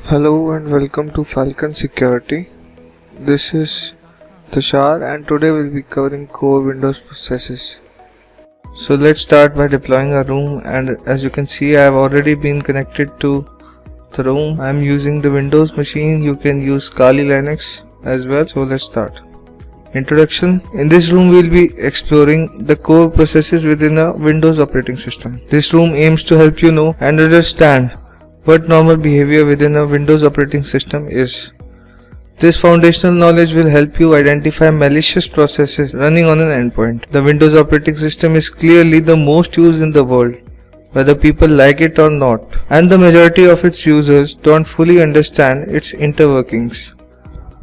Hello and welcome to Falcon Security. This is Tushar and today we'll be covering core Windows processes. So let's start by deploying a room, and as you can see I have already been connected to the room. I'm using the Windows machine. You can use Kali Linux as well. So let's start. Introduction. In this room we'll be exploring the core processes within a Windows operating system. This room aims to help you know and understand what normal behavior within a Windows operating system is. This foundational knowledge will help you identify malicious processes running on an endpoint. The Windows operating system is clearly the most used in the world, whether people like it or not, and the majority of its users don't fully understand its interworkings.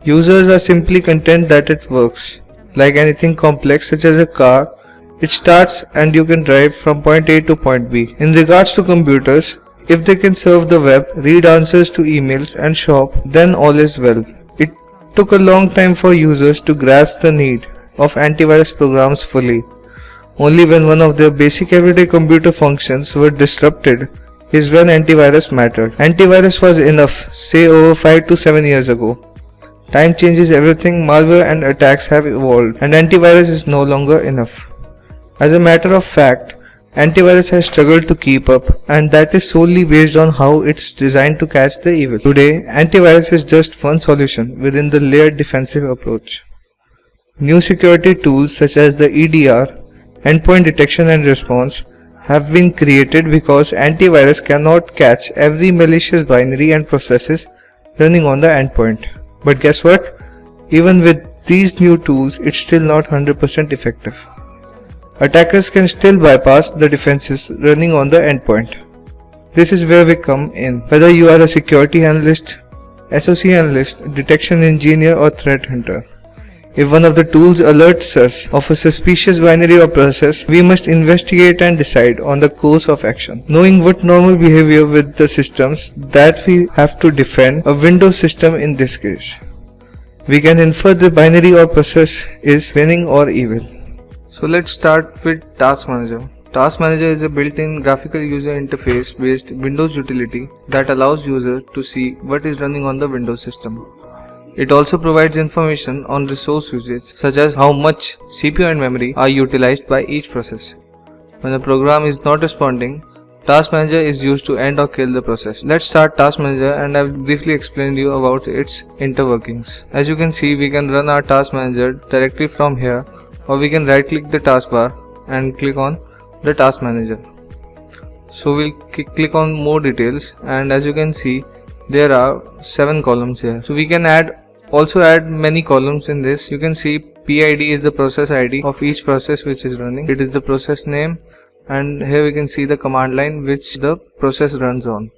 Users are simply content that it works. Like anything complex such as a car, it starts and you can drive from point A to point B. In regards to computers, if they can surf the web, read answers to emails and shop, then all is well. It took a long time for users to grasp the need of antivirus programs fully. Only when one of their basic everyday computer functions were disrupted is when antivirus mattered. Antivirus was enough, say over 5 to 7 years ago. Time changes everything, malware and attacks have evolved, and antivirus is no longer enough. As a matter of fact, antivirus has struggled to keep up, and that is solely based on how it's designed to catch the evil. Today, antivirus is just one solution within the layered defensive approach. New security tools such as the EDR, endpoint detection and response, have been created because antivirus cannot catch every malicious binary and processes running on the endpoint. But guess what? Even with these new tools, it's still not 100% effective. Attackers can still bypass the defenses running on the endpoint. This is where we come in. Whether you are a security analyst, SOC analyst, detection engineer or threat hunter, if one of the tools alerts us of a suspicious binary or process, we must investigate and decide on the course of action. Knowing what normal behavior with the systems that we have to defend, a Windows system in this case, we can infer the binary or process is winning or evil. So let's start with Task Manager. Task Manager is a built-in graphical user interface based Windows utility that allows users to see what is running on the Windows system. It also provides information on resource usage, such as how much CPU and memory are utilized by each process. When a program is not responding, Task Manager is used to end or kill the process. Let's start Task Manager, and I've briefly explained you about its interworkings. As you can see, we can run our Task Manager directly from here, or we can right click the taskbar and click on the Task Manager. So we'll click on more details, and as you can see there are 7 columns here. So we can also add many columns in this. You can see PID is the process ID of each process which is running. It is the process name, and here we can see the command line which the process runs on.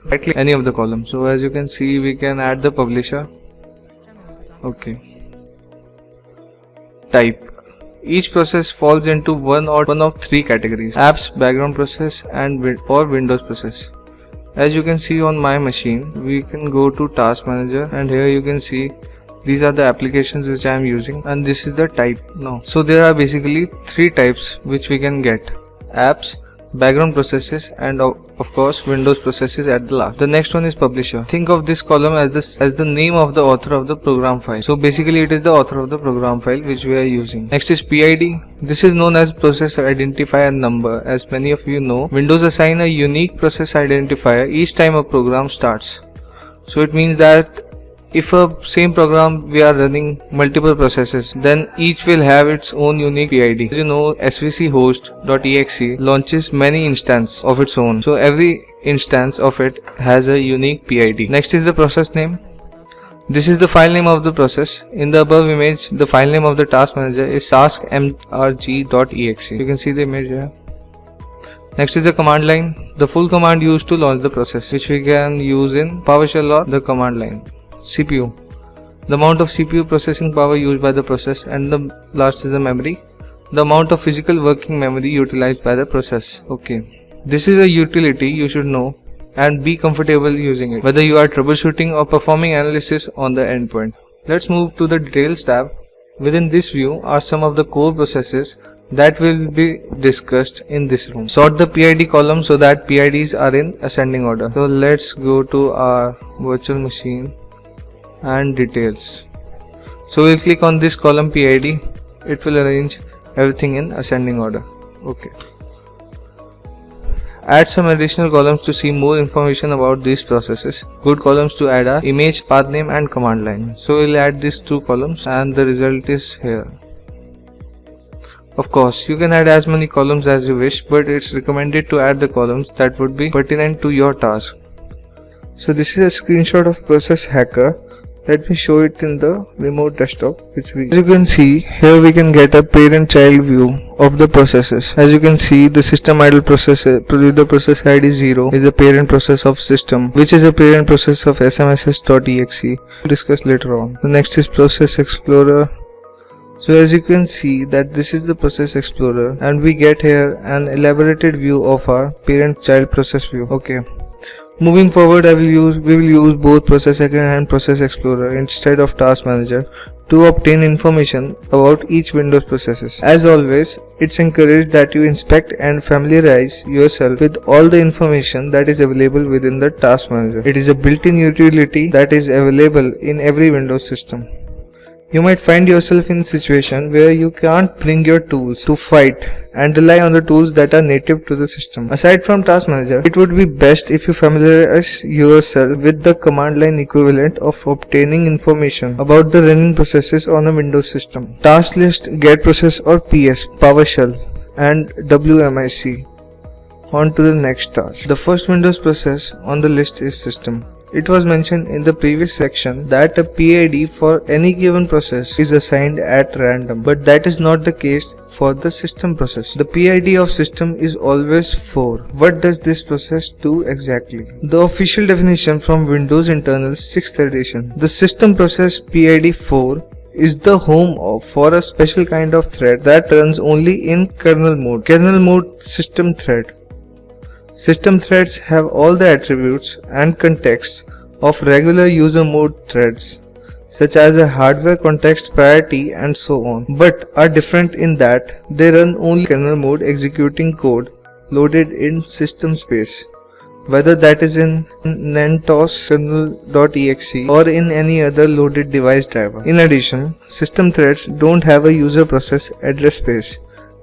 Right click any of the columns. So as you can see, we can add the publisher. Okay. Type. Each process falls into one of 3 categories: apps, background process or Windows process. As you can see on my machine, we can go to Task Manager, and here you can see these are the applications which I am using, and this is the type now. So there are basically 3 types which we can get: apps, background processes, and of course Windows processes at the last. The next one is publisher. Think of this column as the name of the author of the program file. So basically it is the author of the program file which we are using. Next is PID. This is known as process identifier number. As many of you know, Windows assign a unique process identifier each time a program starts. So it means that if a same program we are running multiple processes, then each will have its own unique PID. As you know, svchost.exe launches many instances of its own. So every instance of it has a unique PID. Next is the process name. This is the file name of the process. In the above image, the file name of the Task Manager is taskmrg.exe. You can see the image here. Next is the command line, the full command used to launch the process, which we can use in PowerShell or the command line. CPU, the amount of CPU processing power used by the process, and the last is the memory, the amount of physical working memory utilized by the process. Okay, this is a utility you should know and be comfortable using it, whether you are troubleshooting or performing analysis on the endpoint. Let's move to the details tab. Within this view are some of the core processes that will be discussed in this room. Sort the PID column so that PIDs are in ascending order. So let's go to our virtual machine and details. So we'll click on this column PID. It will arrange everything in ascending order. Okay. Add some additional columns to see more information about these processes. Good columns to add are image, path name and command line. So we'll add these two columns and the result is here. Of course, you can add as many columns as you wish, but it's recommended to add the columns that would be pertinent to your task. So this is a screenshot of Process Hacker. Let me show it in the remote desktop. As you can see, here we can get a parent-child view of the processes. As you can see, the system idle process with the process ID 0 is a parent process of system, which is a parent process of smss.exe. We'll discuss later on. The next is Process Explorer. So as you can see that this is the Process Explorer and we get here an elaborated view of our parent-child process view. Okay. Moving forward, we will use both Process Hacker and Process Explorer instead of Task Manager to obtain information about each Windows processes. As always, it's encouraged that you inspect and familiarize yourself with all the information that is available within the Task Manager. It is a built-in utility that is available in every Windows system. You might find yourself in a situation where you can't bring your tools to fight and rely on the tools that are native to the system. Aside from Task Manager, it would be best if you familiarize yourself with the command line equivalent of obtaining information about the running processes on a Windows system. Task list, get process or PS, PowerShell and WMIC. On to the next task. The first Windows process on the list is system. It was mentioned in the previous section that a PID for any given process is assigned at random, but that is not the case for the system process. The PID of system is always 4. What does this process do exactly? The official definition from Windows Internal 6th edition. The system process PID 4 is the home for a special kind of thread that runs only in kernel mode. Kernel mode system thread. System threads have all the attributes and context of regular user mode threads, such as a hardware context, priority and so on, but are different in that they run only kernel mode executing code loaded in system space, whether that is in CentOS kernel.exe or in any other loaded device driver. In addition, system threads don't have a user process address space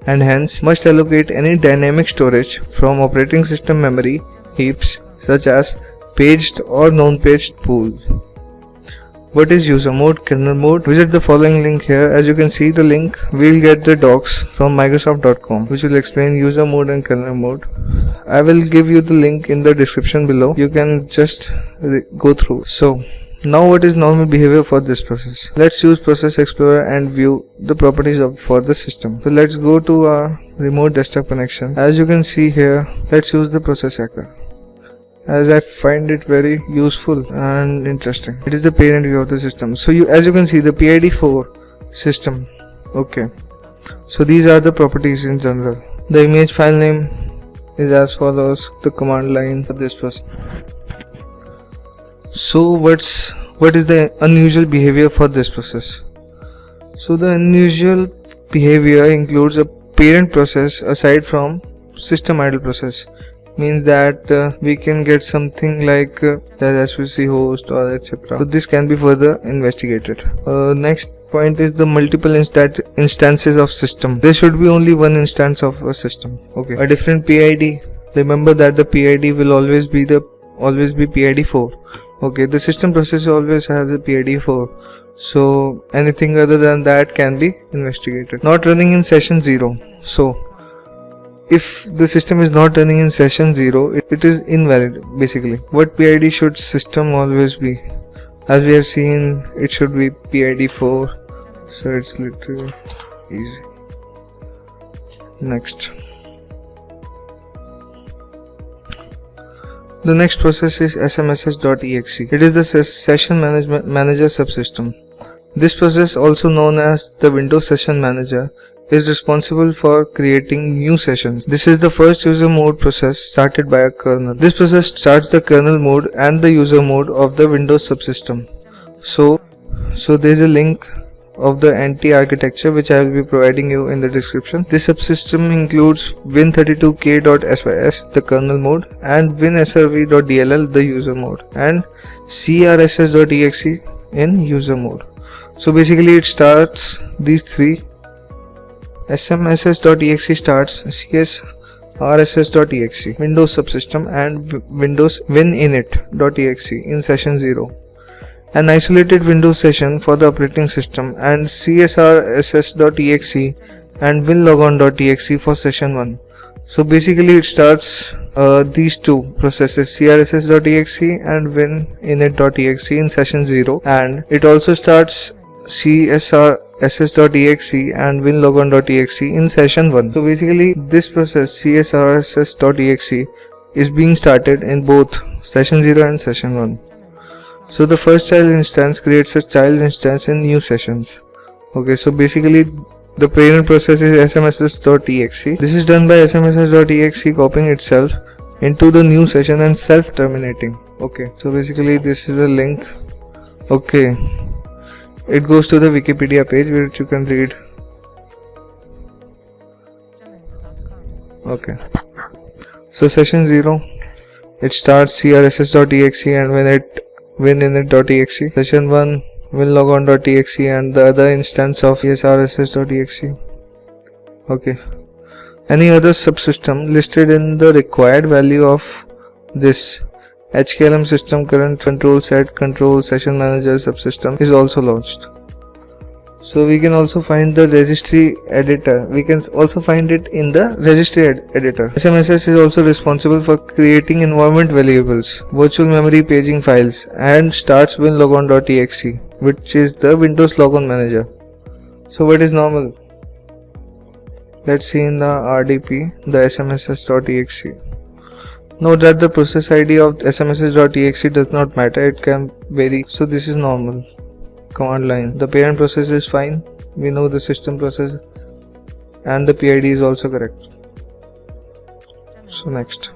and hence must allocate any dynamic storage from operating system memory heaps such as paged or non-paged pool. What is user mode, kernel mode? Visit the following link here. As you can see the link, we'll get the docs from Microsoft.com which will explain user mode and kernel mode. I will give you the link in the description below. You can just go through. So now what is normal behavior for this process? Let's use Process Explorer and view the properties for the system. So let's go to our remote desktop connection. As you can see here, let's use the Process Hacker, as I find it very useful and interesting. It is the parent view of the system. So as you can see the PID 4 system. Okay. So these are the properties in general. The image file name is as follows. The command line for this process. So what is the unusual behavior for this process? So the unusual behavior includes a parent process aside from system idle process. Means that we can get something like the SVC host or etc. So this can be further investigated. Next point is the multiple instances of system. There should be only one instance of a system. Okay. A different PID. Remember that the PID will always be PID 4. Okay, the system process always has a PID 4, so anything other than that can be investigated. Not running in session 0. So if the system is not running in session 0, it is invalid basically. What PID should system always be? As we have seen, it should be PID 4, so it's literally easy. Next. The next process is smss.exe. It is the session manager subsystem. This process, also known as the Windows Session Manager, is responsible for creating new sessions. This is the first user mode process started by a kernel. This process starts the kernel mode and the user mode of the Windows subsystem. So there is a link of the NT architecture, which I will be providing you in the description. This subsystem includes Win32k.sys, the kernel mode, and WinSRV.dll, the user mode, and CRSS.exe in user mode. So basically it starts these three. SMSS.exe starts CSRSS.exe, Windows subsystem, and Windows WinInit.exe in session 0. An isolated Windows session for the operating system, and CSRSS.exe and WinLogon.exe for session 1. So basically it starts these two processes, CRSS.exe and WinInit.exe in session 0, and it also starts CSRSS.exe and WinLogon.exe in session 1. So basically this process CSRSS.exe is being started in both session 0 and session 1. So the first child instance creates a child instance in new sessions. Okay, so basically the parent process is SMSS.exe. This is done by SMSS.exe copying itself into the new session and self-terminating. Okay, so basically this is the link. Okay, it goes to the Wikipedia page which you can read. Okay, so session 0, it starts CRSS.exe and WinInit.exe. Session 1, WinLogon.exe and the other instance of CSRSS.exe. Okay, any other subsystem listed in the required value of this HKLM system current control set control session manager subsystem is also launched. So we can also find the registry editor. We can also find it in the registry editor. SMSS is also responsible for creating environment variables, virtual memory paging files, and starts WinLogon.exe, which is the Windows Logon manager. So what is normal? Let's see in the RDP, the SMSS.exe. Note that the process ID of SMSS.exe does not matter, it can vary. So this is normal. Command line. The parent process is fine. We know the system process and the PID is also correct. So next.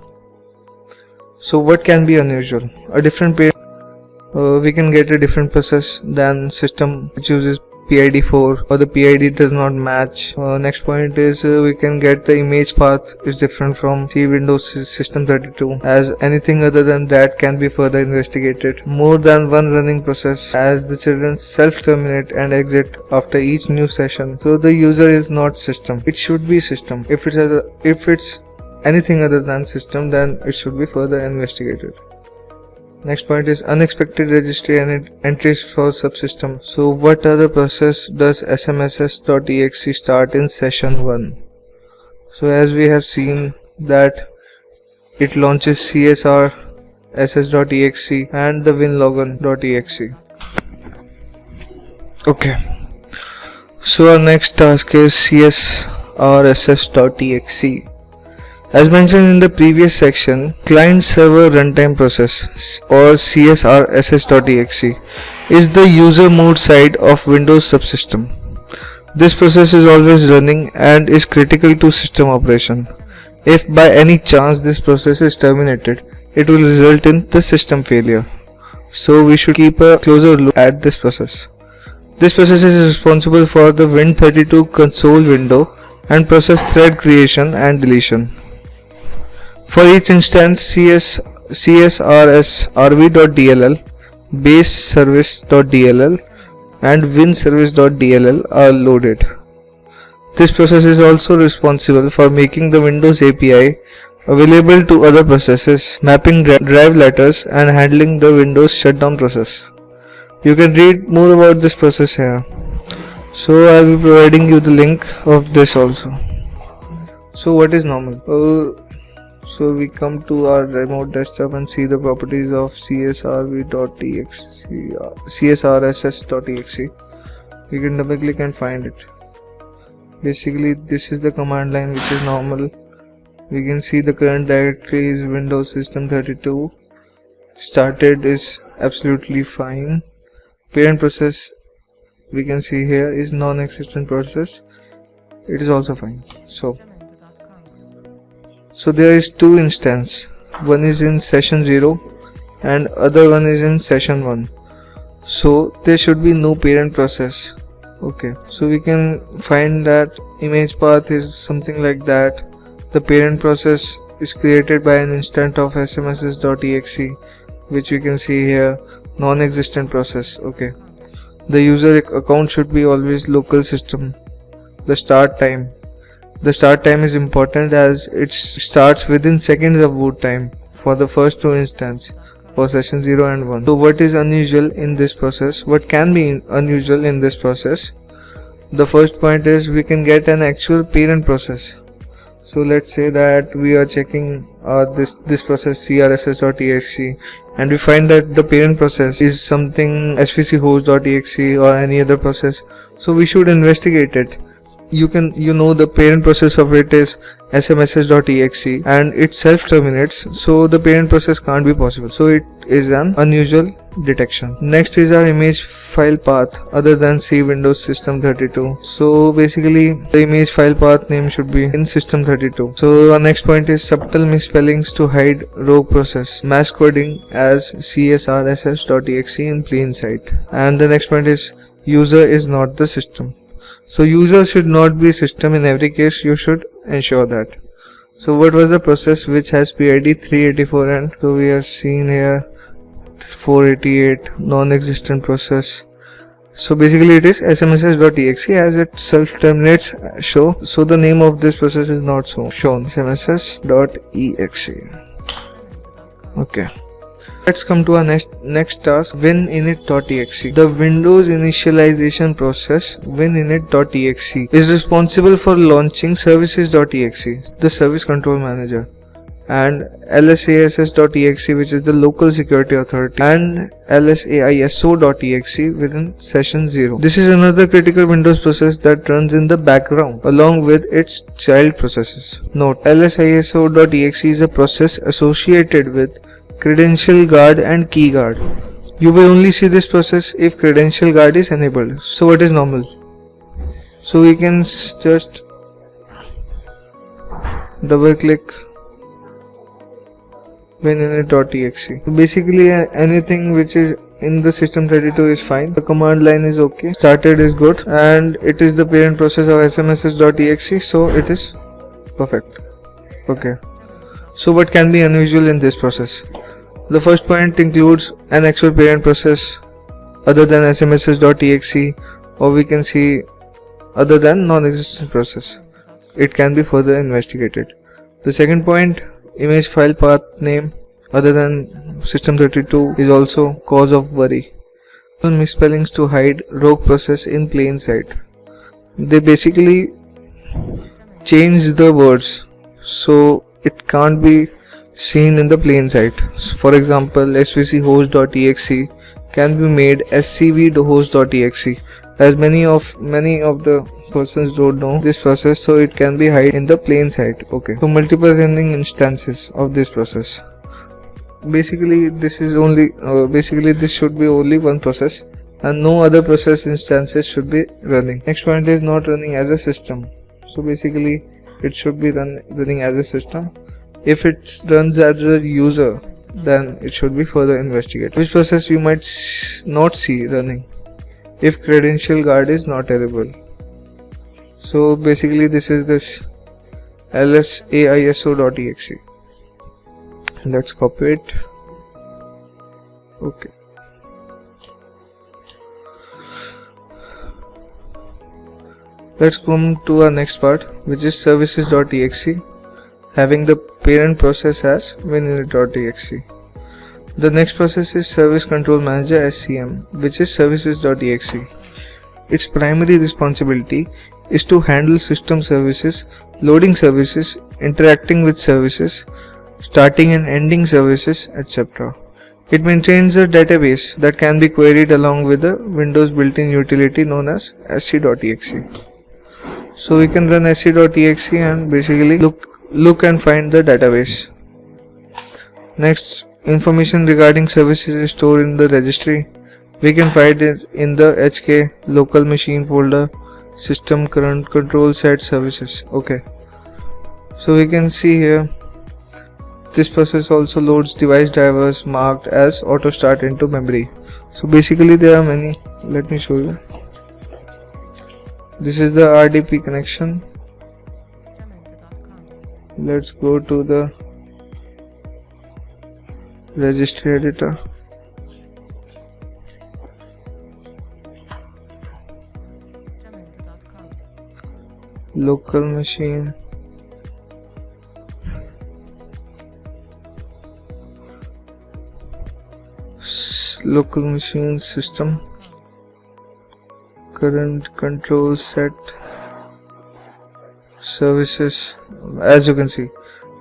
So what can be unusual? A different parent. We can get a different process than system which uses PID 4 or the PID does not match. Next point is we can get the image path is different from Windows System 32, as anything other than that can be further investigated. More than one running process, as the children self-terminate and exit after each new session. So the user is not system. It should be system. If it's anything other than system, then it should be further investigated. Next point is unexpected registry and entries for subsystem. So what other process does SMSS.exe start in session 1? So as we have seen that it launches CSRSS.exe and the WinLogon.exe. Okay. So our next task is CSRSS.exe. As mentioned in the previous section, client server runtime process or CSRSS.exe is the user mode side of Windows subsystem. This process is always running and is critical to system operation. If by any chance this process is terminated, it will result in the system failure. So we should keep a closer look at this process. This process is responsible for the Win32 console window and process thread creation and deletion. For each instance, CSRSRV.dll, base service.dll and WinService.dll are loaded. This process is also responsible for making the Windows API available to other processes, mapping drive letters and handling the Windows shutdown process. You can read more about this process here. So I will be providing you the link of this also. So what is normal? So we come to our remote desktop and see the properties of CSRSS.exe. You can double click and find it. Basically this is the command line which is normal. We can see the current directory is Windows System 32. Started is absolutely fine. Parent process we can see here is non-existent process. It is also fine. So there is two instances. One is in session 0 and other one is in session 1. So there should be no parent process Okay, so we can find that image path is something like that. The parent process is created by an instant of smss.exe, which we can see here, non-existent process. Okay, the user account should be always local system. The start time is important as it starts within seconds of boot time for the first two instances for session 0 and 1. So what is unusual in this process? What can be unusual in this process? The first point is we can get an actual parent process. So let's say that we are checking this process crss.exe and we find that the parent process is something svchost.exe or any other process. So we should investigate it. You know the parent process of it is smss.exe and it self terminates, so the parent process can't be possible. So it is an unusual detection. Next is our image file path other than C Windows System 32. So basically the image file path name should be in System 32. So our next point is subtle misspellings to hide rogue process, mass coding as csrss.exe in plain sight. And the next point is user is not the system. So user should not be system in every case. You should ensure that. So what was the process which has PID 384 and so we are seeing here 488 non-existent process. So basically it is smss.exe as it self terminates show. So the name of this process is not shown. smss.exe. Okay. Let's come to our next task, WinInit.exe. The Windows initialization process WinInit.exe is responsible for launching services.exe, the service control manager, and lsass.exe, which is the local security authority, and lsaiso.exe within session 0. This is another critical Windows process that runs in the background along with its child processes. Note, lsaiso.exe is a process associated with credential guard and key guard. You will only see this process if credential guard is enabled. So what is normal? So we can just double click WinInit.exe. Basically anything which is in the system 32 is fine. The command line is okay, started is good, and it is the parent process of smss.exe, so it is perfect. Okay, so what can be unusual in this process? The first point includes an actual parent process other than smss.exe, or we can see other than non-existent process. It can be further investigated. The second point, image file path name other than system32 is also cause of worry. Misspellings to hide rogue process in plain sight. They basically change the words so it can't be seen in the plain sight. For example, svchost.exe can be made scvhost.exe, as many of the persons don't know this process, so it can be hide in the plain sight. Okay, so multiple running instances of this process. Basically this is only this should be only one process and no other process instances should be running. Next point is not running as a system. So basically it should be running as a system. If it runs as a user, then it should be further investigated. Which process you might not see running if credential guard is not enabled. So basically this is this lsaiso.exe. Let's copy it. Okay. Let's come to our next part, which is services.exe, having the parent process as WinInit.exe. The next process is Service Control Manager SCM, which is services.exe. Its primary responsibility is to handle system services, loading services, interacting with services, starting and ending services, etc. It maintains a database that can be queried along with the Windows built-in utility known as sc.exe. So we can run sc.exe and basically look and find the database. Next, information regarding services is stored in the registry. We can find it in the HK local machine folder, system current control set services. Okay, so we can see here this process also loads device drivers marked as auto start into memory. So basically there are many. Let me show you. This is the RDP connection. Let's go to the registry editor. Local machine. Local machine system. Current control set. Services. As you can see,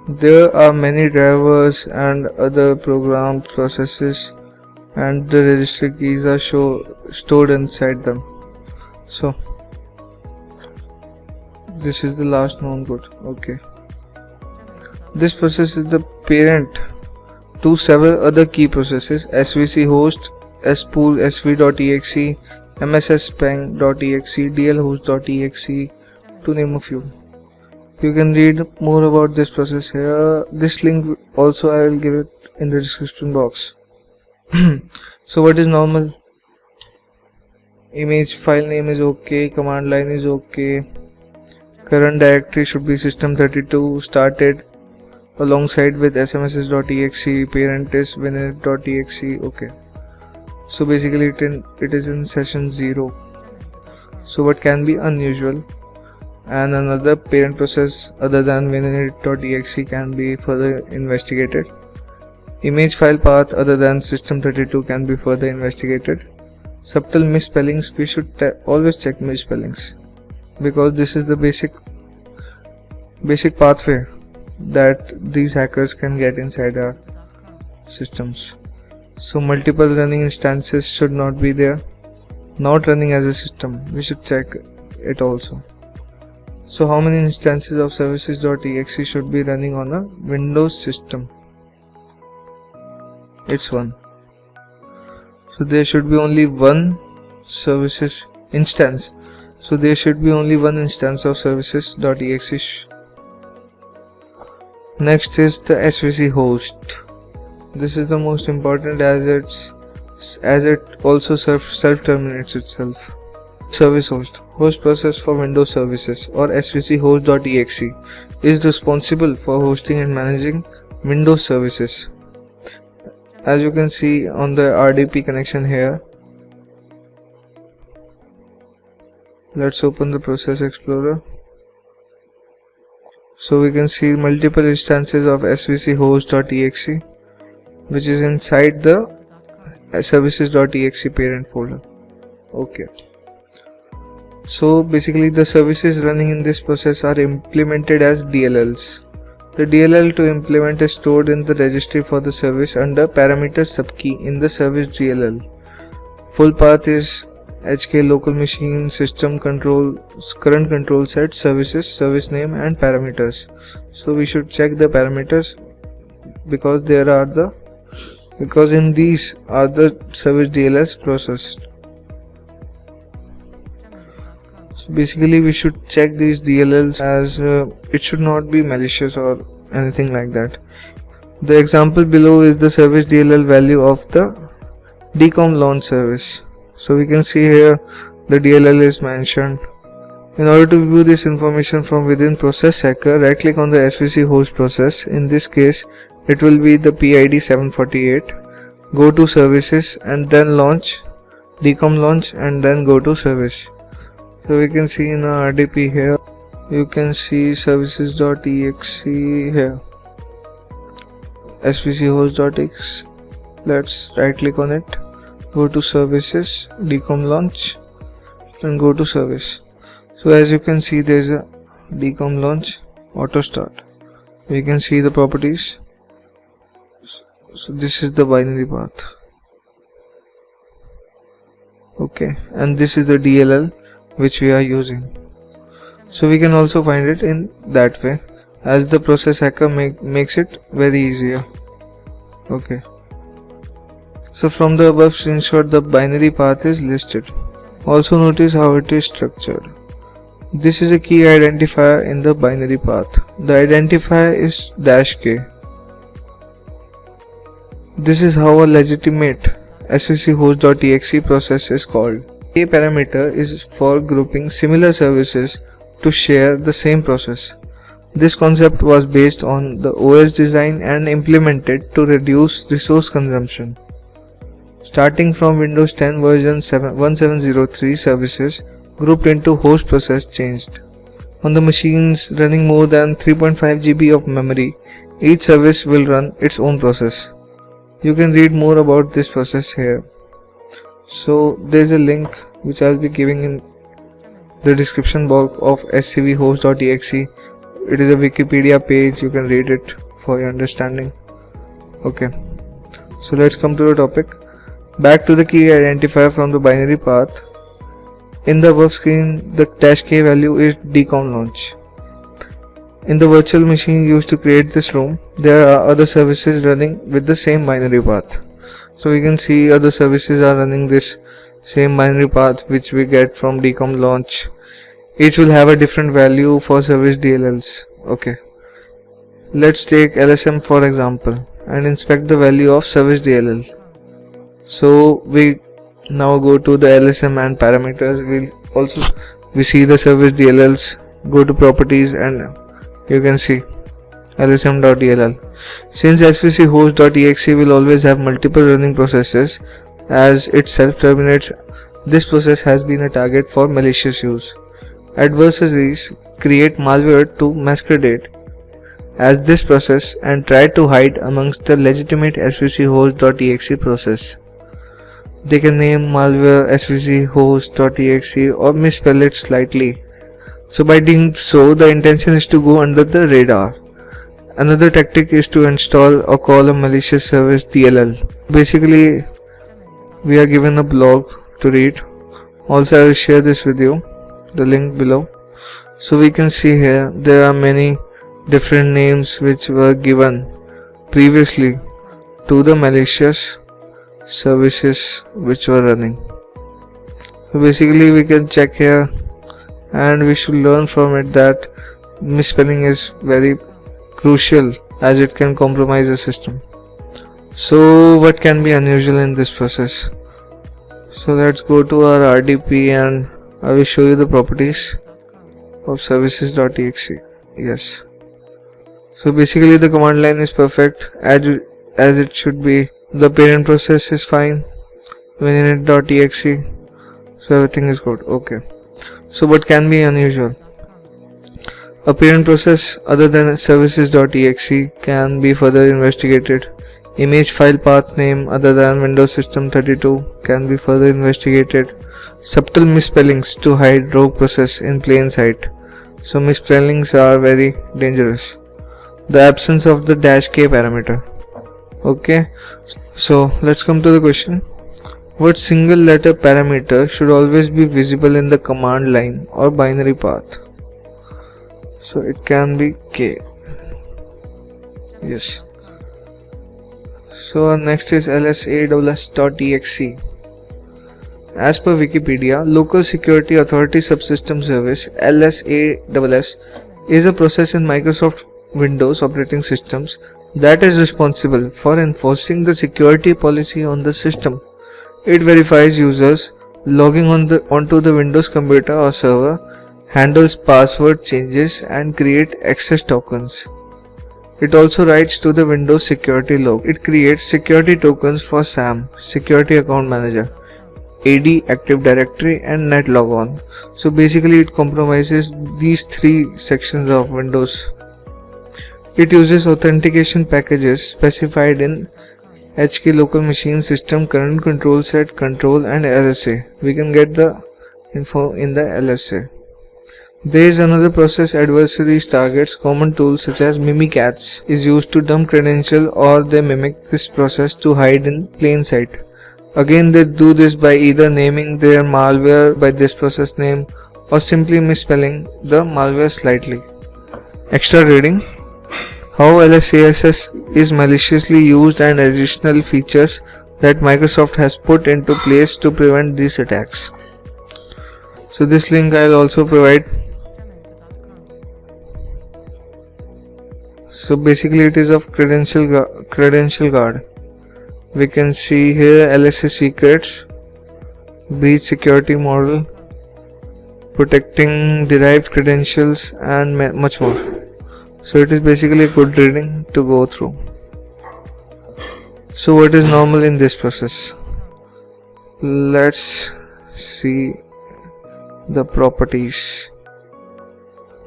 there are many drivers and other program processes, and the registry keys are stored inside them. So this is the last known code. Okay, this process is the parent to several other key processes: svc host, spool, sv.exe, msspeng.exe, dlhost.exe, to name a few. You can read more about this process here. This link also I will give it in the description box. So what is normal? Image file name is okay, command line is okay, current directory should be system32 started alongside with smss.exe, parent is winit.exe. okay, so basically it is in session 0. So what can be unusual? And another parent process other than winit.exe can be further investigated. Image file path other than system32 can be further investigated. Subtle misspellings, we should always check misspellings, because this is the basic pathway that these hackers can get inside our systems. So multiple running instances should not be there. Not running as a system, we should check it also. So how many instances of services.exe should be running on a Windows system? It's 1. So there should be only one services instance. So there should be only one instance of services.exe. Next is the svc host. This is the most important as it also self-terminates itself. Service host process for Windows services, or svc host.exe, is responsible for hosting and managing Windows services. As you can see on the RDP connection here. Let's open the Process Explorer. So we can see multiple instances of svc host.exe, which is inside the services.exe parent folder. Okay. So basically the services running in this process are implemented as DLLs. The DLL to implement is stored in the registry for the service under parameters subkey in the service DLL. Full path is HK local machine system control, current control set, services, service name and parameters. So we should check the parameters because in these are the service DLLs processed. So basically we should check these DLLs as it should not be malicious or anything like that. The example below is the service DLL value of the DCOM launch service. So we can see here the DLL is mentioned. In order to view this information from within Process Hacker, right click on the svc host process. In this case it will be the PID 748. Go to services and then launch, DCOM launch, and then go to service. So we can see in our RDP here, you can see services.exe here, svc host.exe. Let's right click on it, go to services, DCOM launch, and go to service. So as you can see, there is a DCOM launch auto start. We can see the properties. So this is the binary path. Okay, and this is the DLL which we are using. So we can also find it in that way, as the Process Hacker makes it very easier. Okay. So from the above screenshot, the binary path is listed. Also notice how it is structured. This is a key identifier in the binary path. The identifier is -k. This is how a legitimate svc host.exe process is called. A parameter is for grouping similar services to share the same process. This concept was based on the OS design and implemented to reduce resource consumption. Starting from Windows 10 version 1703, services grouped into host process changed. On the machines running more than 3.5 GB of memory, each service will run its own process. You can read more about this process here. So there is a link which I will be giving in the description box of scvhost.exe. It is a Wikipedia page, you can read it for your understanding. Okay, so let's come to the topic. Back to the key identifier from the binary path. In the above screen, the -k value is dcom launch. In the virtual machine used to create this room, there are other services running with the same binary path. So we can see other services are running this same binary path which we get from dcom launch. Each will have a different value for service DLLs. Okay, let's take LSM for example and inspect the value of service DLL. So we now go to the LSM and parameters. We see the service DLLs, go to properties, and you can see lsm.dll. Since svchost.exe will always have multiple running processes as it self-terminates, this process has been a target for malicious use. Adversaries create malware to masquerade as this process and try to hide amongst the legitimate svchost.exe process. They can name malware svchost.exe or misspell it slightly. So by doing so, the intention is to go under the radar. Another tactic is to install or call a malicious service DLL. Basically, we are given a blog to read. Also, I will share this with you, the link below. So we can see here there are many different names which were given previously to the malicious services which were running. So basically we can check here and we should learn from it that misspelling is very crucial as it can compromise the system. So what can be unusual in this process? So let's go to our RDP and I will show you the properties of services.exe. Yes. So basically the command line is perfect as it should be. The parent process is fine. Winit.exe. So everything is good. Okay. So what can be unusual? A parent process other than services.exe can be further investigated. Image file path name other than Windows System 32 can be further investigated. Subtle misspellings to hide rogue process in plain sight. So misspellings are very dangerous. The absence of the -k parameter. Okay, so let's come to the question. What single letter parameter should always be visible in the command line or binary path? So it can be K. Yes. So next is lsass.exe. As per Wikipedia, Local Security Authority Subsystem Service (LSASS) is a process in Microsoft Windows operating systems that is responsible for enforcing the security policy on the system. It verifies users logging onto the Windows computer or server, handles password changes and create access tokens. It also writes to the Windows security log. It creates security tokens for SAM, Security Account Manager, AD, Active Directory and NetLogon. So basically it compromises these three sections of Windows. It uses authentication packages specified in HK local machine system current control set control and LSA. We can get the info in the LSA. There is another process adversaries targets. Common tools such as Mimikatz is used to dump credential or they mimic this process to hide in plain sight. Again they do this by either naming their malware by this process name or simply misspelling the malware slightly. Extra reading. How LSASS is maliciously used and additional features that Microsoft has put into place to prevent these attacks. So this link I will also provide. So basically it is of credential guard. We can see here LSA secrets. breach security model, protecting derived credentials, and much more. So it is basically a good reading to go through. So what is normal in this process? Let's see the properties.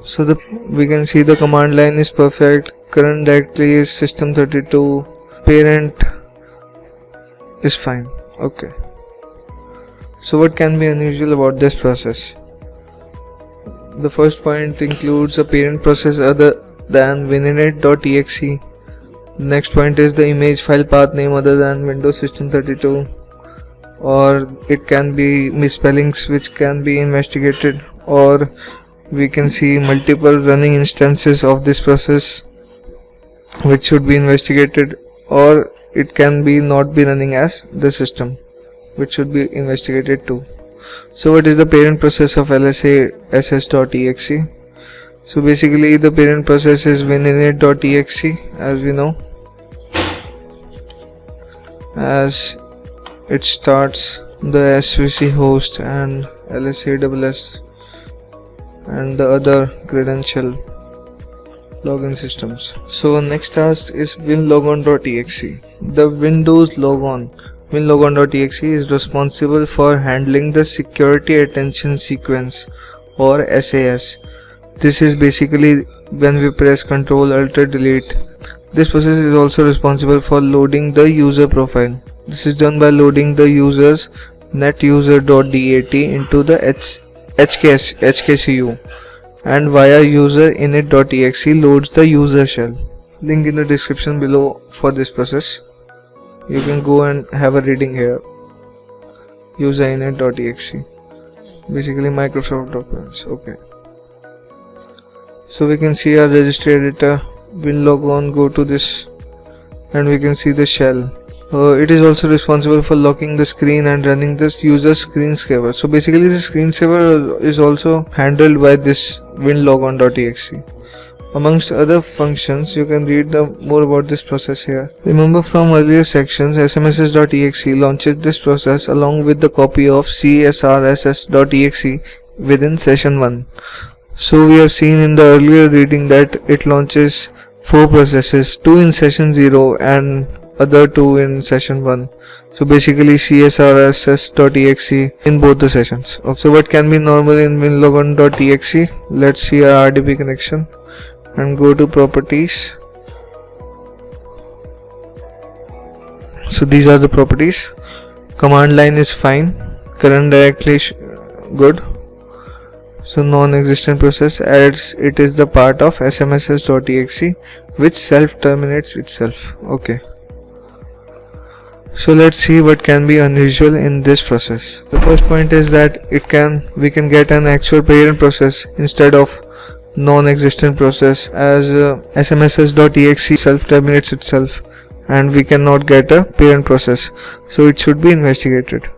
So we can see the command line is perfect, current directory is system32, parent is fine. Okay. So what can be unusual about this process? The first point includes a parent process other than wininet.exe. Next point is the image file path name other than Windows System32, or it can be misspellings which can be investigated, or we can see multiple running instances of this process which should be investigated, or it can be not be running as the system which should be investigated too. So what is the parent process of lsass.exe? So basically the parent process is wininet.exe, as we know, as it starts the svc host and lsass and the other credential login systems. So next task is winlogon.exe. The Windows logon winlogon.exe is responsible for handling the security attention sequence, or SAS. This is basically when we press Ctrl Alt Delete. This process is also responsible for loading the user profile. This is done by loading the user's netuser.dat into the HKCU, and via user init.exe loads the user shell. Link in the description below for this process. You can go and have a reading here. User init.exe, basically Microsoft documents. Okay. So we can see our registry editor, winlogon, go to this, and we can see the shell. It is also responsible for locking the screen and running this user screensaver. So basically the screensaver is also handled by this winlogon.exe. Amongst other functions, you can read more about this process here. Remember from earlier sections, smss.exe launches this process along with the copy of csrss.exe within session 1. So we have seen in the earlier reading that it launches 4 processes, 2 in session 0 and other 2 in session 1. So basically csrss.exe in both the sessions. So what can be normal in winlogon.exe? Let's see our RDP connection and go to properties. So these are the properties. Command line is fine, current directory good. So non-existent process, as it is the part of smss.exe which self terminates itself. Okay. So let's see what can be unusual in this process. The first point is that we can get an actual parent process instead of non-existent process, as smss.exe self terminates itself and we cannot get a parent process, so it should be investigated.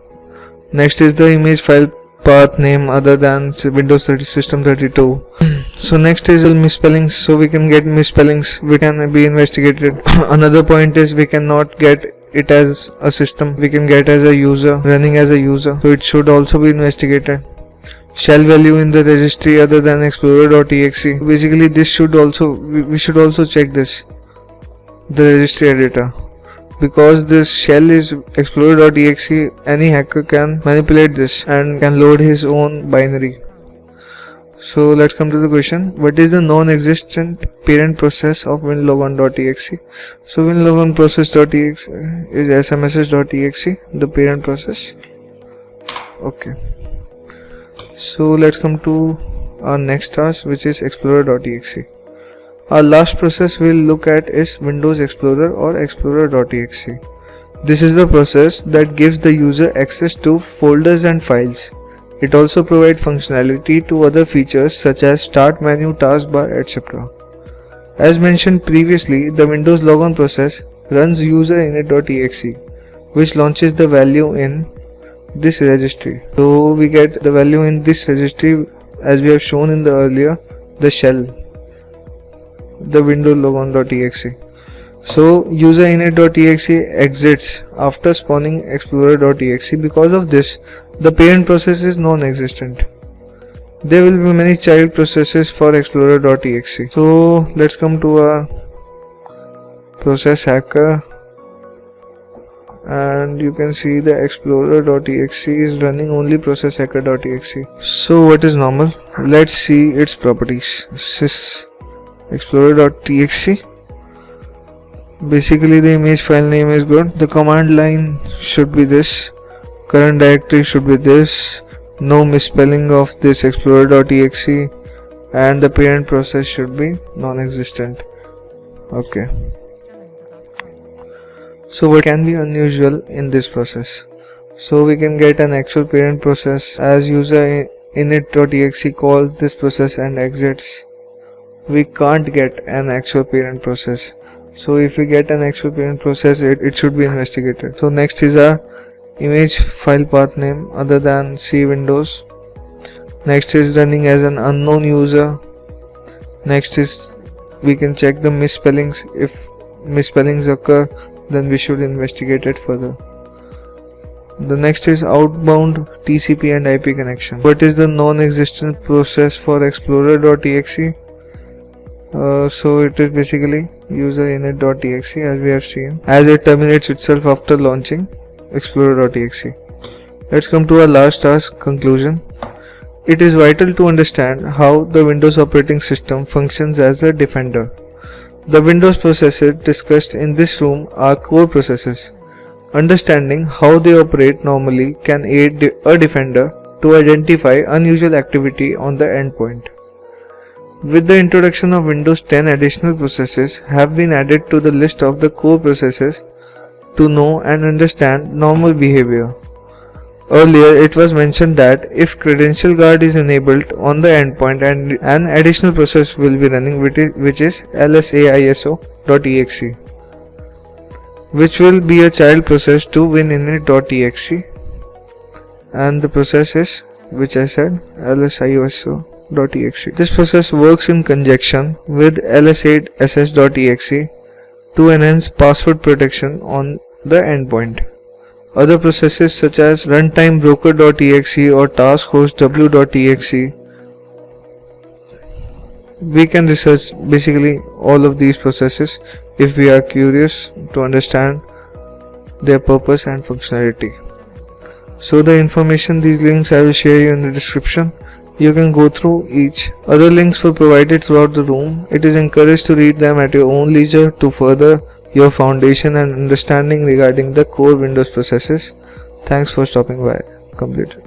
Next is the image file path name other than Windows System32. So next is misspellings, so we can get misspellings which can be investigated. Another point is we cannot get it as a system, we can get as a user, running as a user, so it should also be investigated. Shell value in the registry other than explorer.exe, basically this should also, we should also check this, the registry editor, because this shell is explorer.exe, any hacker can manipulate this and can load his own binary. So let's come to the question, what is the non-existent parent process of winlogon.exe? So winlogon process.exe is smss.exe, the parent process. Okay. So let's come to our next task, which is explorer.exe. Our last process we'll look at is Windows Explorer or explorer.exe. This is the process that gives the user access to folders and files. It also provides functionality to other features such as start menu, taskbar, etc. As mentioned previously, the Windows logon process runs user init.exe, which launches the value in this registry. So we get the value in this registry as we have shown in the earlier, the shell, the windows logon.exe. So user init.exe exits after spawning explorer.exe. Because of this, the parent process is non-existent. There will be many child processes for explorer.exe. So let's come to a process hacker, and you can see the explorer.exe is running only process hacker.exe. So what is normal? Let's see its properties. Sys explorer.exe. Basically the image file name is good. The command line should be this. Current directory should be this. No misspelling of this explorer.exe, and the parent process should be non-existent. Okay. So what can be unusual in this process? So we can get an actual parent process as user init.exe calls this process and exits. We can't get an actual parent process. So if we get an actual parent process, it should be investigated. So next is our image file path name other than C Windows. Next is running as an unknown user. Next is we can check the misspellings. If misspellings occur, then we should investigate it further. The next is outbound TCP and IP connection. What is the non-existent process for explorer.exe? So it is basically user init.exe, as we have seen, as it terminates itself after launching explorer.exe. Let's come to our last task, conclusion. It is vital to understand how the Windows operating system functions as a defender. The Windows processes discussed in this room are core processes. Understanding how they operate normally can aid a defender to identify unusual activity on the endpoint. With the introduction of Windows 10, additional processes have been added to the list of the core processes to know and understand normal behavior. Earlier, it was mentioned that if credential guard is enabled on the endpoint, and an additional process will be running, which is lsaiso.exe, which will be a child process to wininit.exe, and the process is, which I said, lsaiso.exe. This process works in conjunction with ls8ss.exe to enhance password protection on the endpoint. Other processes such as runtime broker.exe or taskhostw.exe, we can research basically all of these processes if we are curious to understand their purpose and functionality. So the information, these links I will share you in the description. You can go through each. Other links were provided throughout the room. It is encouraged to read them at your own leisure to further your foundation and understanding regarding the core Windows processes. Thanks for stopping by. Completed.